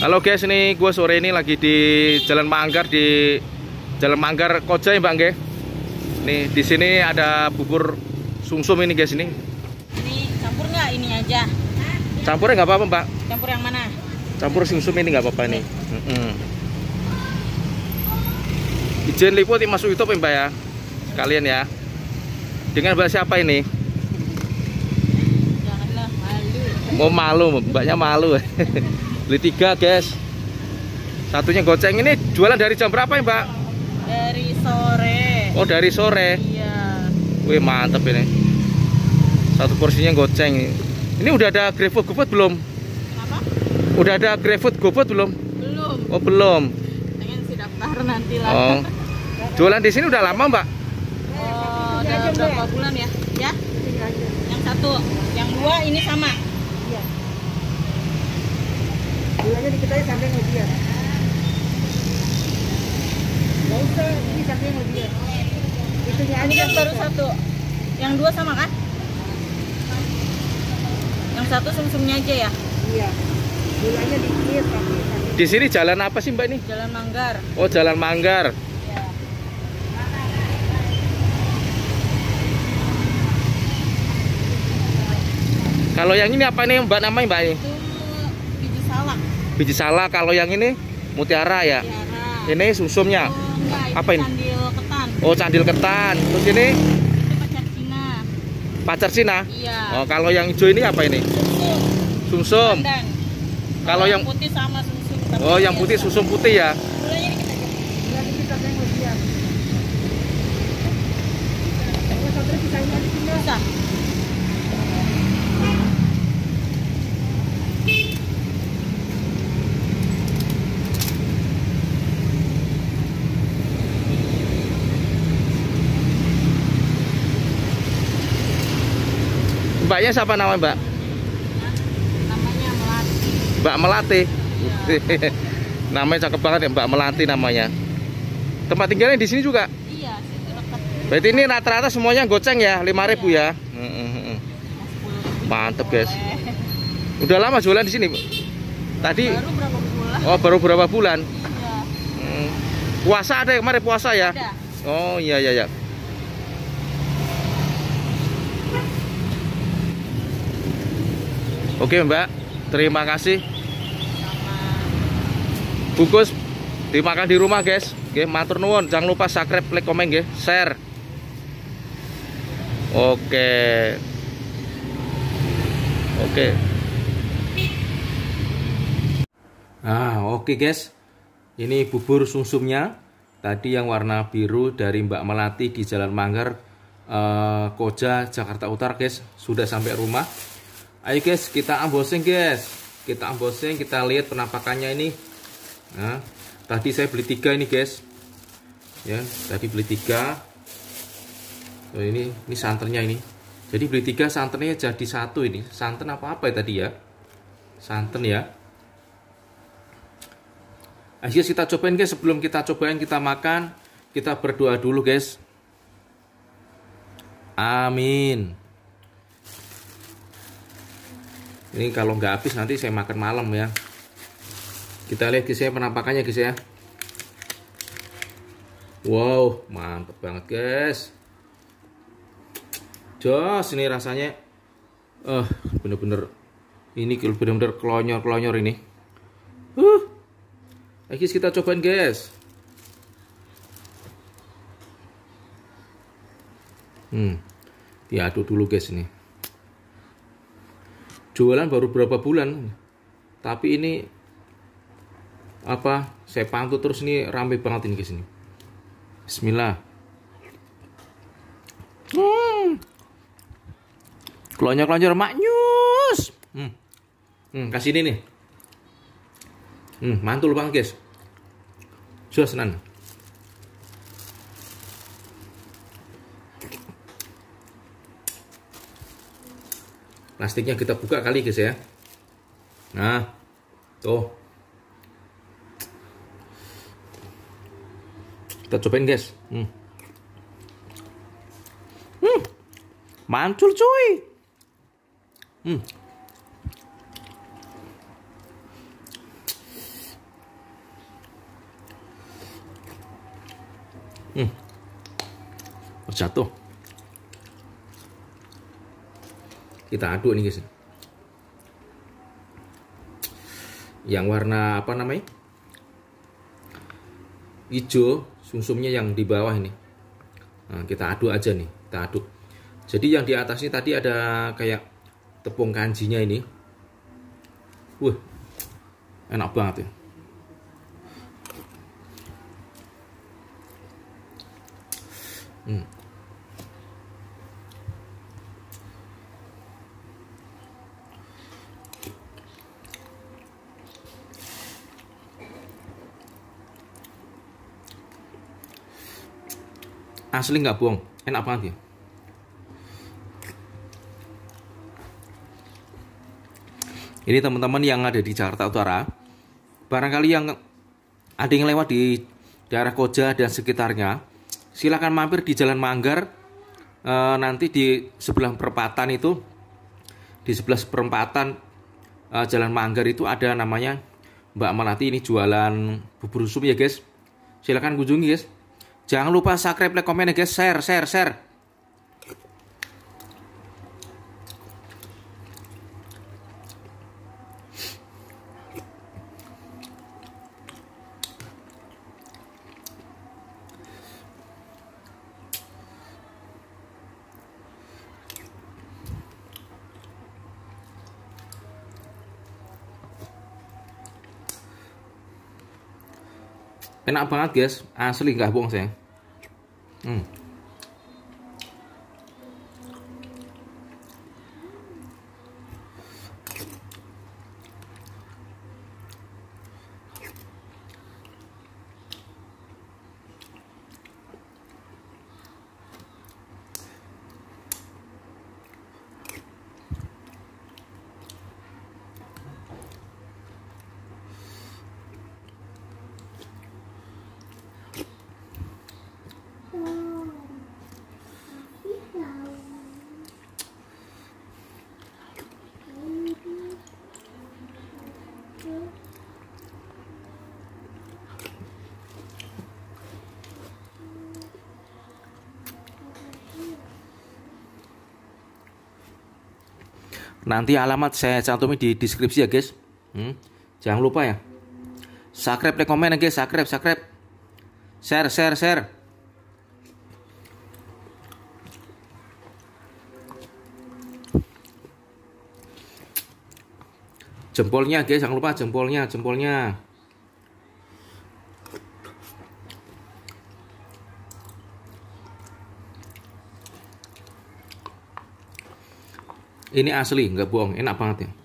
Halo guys, ini gue sore ini lagi di Jalan Manggar, di Jalan Manggar Koja ya Mbak nggih. Nih di sini ada bubur sumsum ini guys ini. Ini campur nggak ini aja? Campurnya nggak apa-apa Mbak. Campur yang mana? Campur sumsum ini nggak apa-apa nih. Izin liput masuk YouTube ya Mbak ya. Sekalian ya. Dengan Mbak siapa ini? Janganlah malu. Mau malu, Mbaknya malu. Beli 3 guys. Satunya goceng. Ini jualan dari jam berapa ya Mbak? Dari sore. Oh dari sore. Iya. Wih mantep ini. Satu porsinya goceng. Ini udah ada GrabFood GoFood belum? Apa? Udah ada GrabFood GoFood belum? Belum. Oh belum. Pengen sih daftar nanti lah. Oh. Jualan di sini udah lama Mbak? Oh, udah berapa bulan ya? Ya? Yang satu, yang dua ini sama. Iya. Gulanya dikit aja sampai ngebiar. Gak usah, ini sampai ngebiar. Itunya Ini aja kan baru satu. Yang dua sama kan? Yang satu sumsumnya aja ya? Iya. Gulanya dikit tapi Di sini jalan apa sih Mbak ini? Jalan Manggar. Oh Jalan Manggar. Ya. Kalau yang ini apa nih Mbak namanya Mbak ini? Itu biji salak. Biji salak. Kalau yang ini mutiara ya. Tiara. Ini sumsumnya. Oh, enggak, itu Apa ini? Candil ketan. Oh candil ketan. Terus ini Itu pacar Cina. pacar Cina. Iya. Oh kalau yang hijau ini apa ini? Susu. Sumsum. Pandan. Kalau yang putih sama susu. Tapi oh yang putih sumsum putih ya. gulanya dikit aja. gulanya dikit sampai ngebiar. Kalau satu pisahnya di sini. Bisa. Mbaknya siapa nama Mbak? Namanya melati. Mbak Melati. Iya. Namanya cakep banget ya Mbak Melati namanya. Tempat tinggalnya di sini juga. Iya, situ dekat. Berarti ini rata-rata semuanya goceng ya, 5.000 ya. Iya. Mantep guys. Udah lama jualan di sini. Tadi Baru berapa bulan? oh baru berapa bulan? Iya. Puasa ada kemarin puasa ya? Ada. Oh iya iya ya. Oke Mbak, terima kasih. Sama. Bungkus dimakan di rumah guys. Oke, matur nuwun. Jangan lupa subscribe, like, komen, nggih, share. Oke. Oke. Nah, oke guys. Ini bubur sumsumnya. Tadi yang warna biru dari Mbak Melati di Jalan Manggar, Koja, Jakarta Utara guys. Sudah sampai rumah. Ayo guys, kita unboxing guys. Kita unboxing, kita lihat penampakannya ini. Nah, tadi saya beli 3 ini guys. Ya, tadi beli 3. Oh, ini santannya ini. Jadi beli 3 santannya jadi 1 ini. Santan apa ya tadi ya? Santan ya. Ayo guys, kita cobain guys. Sebelum kita cobain, kita makan, kita berdoa dulu guys. Amin. Ini kalau nggak habis nanti saya makan malam ya. Kita lihat guys ya penampakannya guys ya. Wow, mantep banget guys. Jos ini rasanya. Bener-bener ini bener-bener kelonyor-kelonyor ini. Ayo guys, kita cobain guys. Diaduk dulu guys ini. Jualan baru berapa bulan, tapi ini apa? Saya pantau terus ini rame banget ini guys ini. Bismillah. Kelonyor-kelonyor maknyus. Kasih ini nih. Mantul banget guys. Jos nan. Plastiknya kita buka kali guys ya. Nah, tuh. Kita cobain guys. Mantul cuy. jatuh. Kita aduk nih guys. Yang warna apa namanya? Hijau, sumsumnya yang di bawah ini. Nah, kita aduk aja nih, kita aduk. Jadi yang di atas ini tadi ada kayak tepung kanjinya ini. Wah, enak banget ya. Asli nggak bohong, enak banget ya. Ini teman-teman yang ada di Jakarta Utara, barangkali yang ada yang lewat di daerah Koja dan sekitarnya, silakan mampir di Jalan Manggar. Nanti di sebelah perempatan itu, di sebelah perempatan Jalan Manggar itu ada namanya Mbak Melati, ini jualan bubur sum ya guys. Silakan kunjungi guys. Jangan lupa subscribe, like, komen ya guys, share. Enak banget guys, asli nggak bohong saya. Nanti alamat saya cantumin di deskripsi ya guys. Jangan lupa ya. Subscribe, like, komen ya guys, subscribe. Share. Jempolnya guys, jangan lupa jempolnya. Ini asli, nggak bohong, enak banget ya.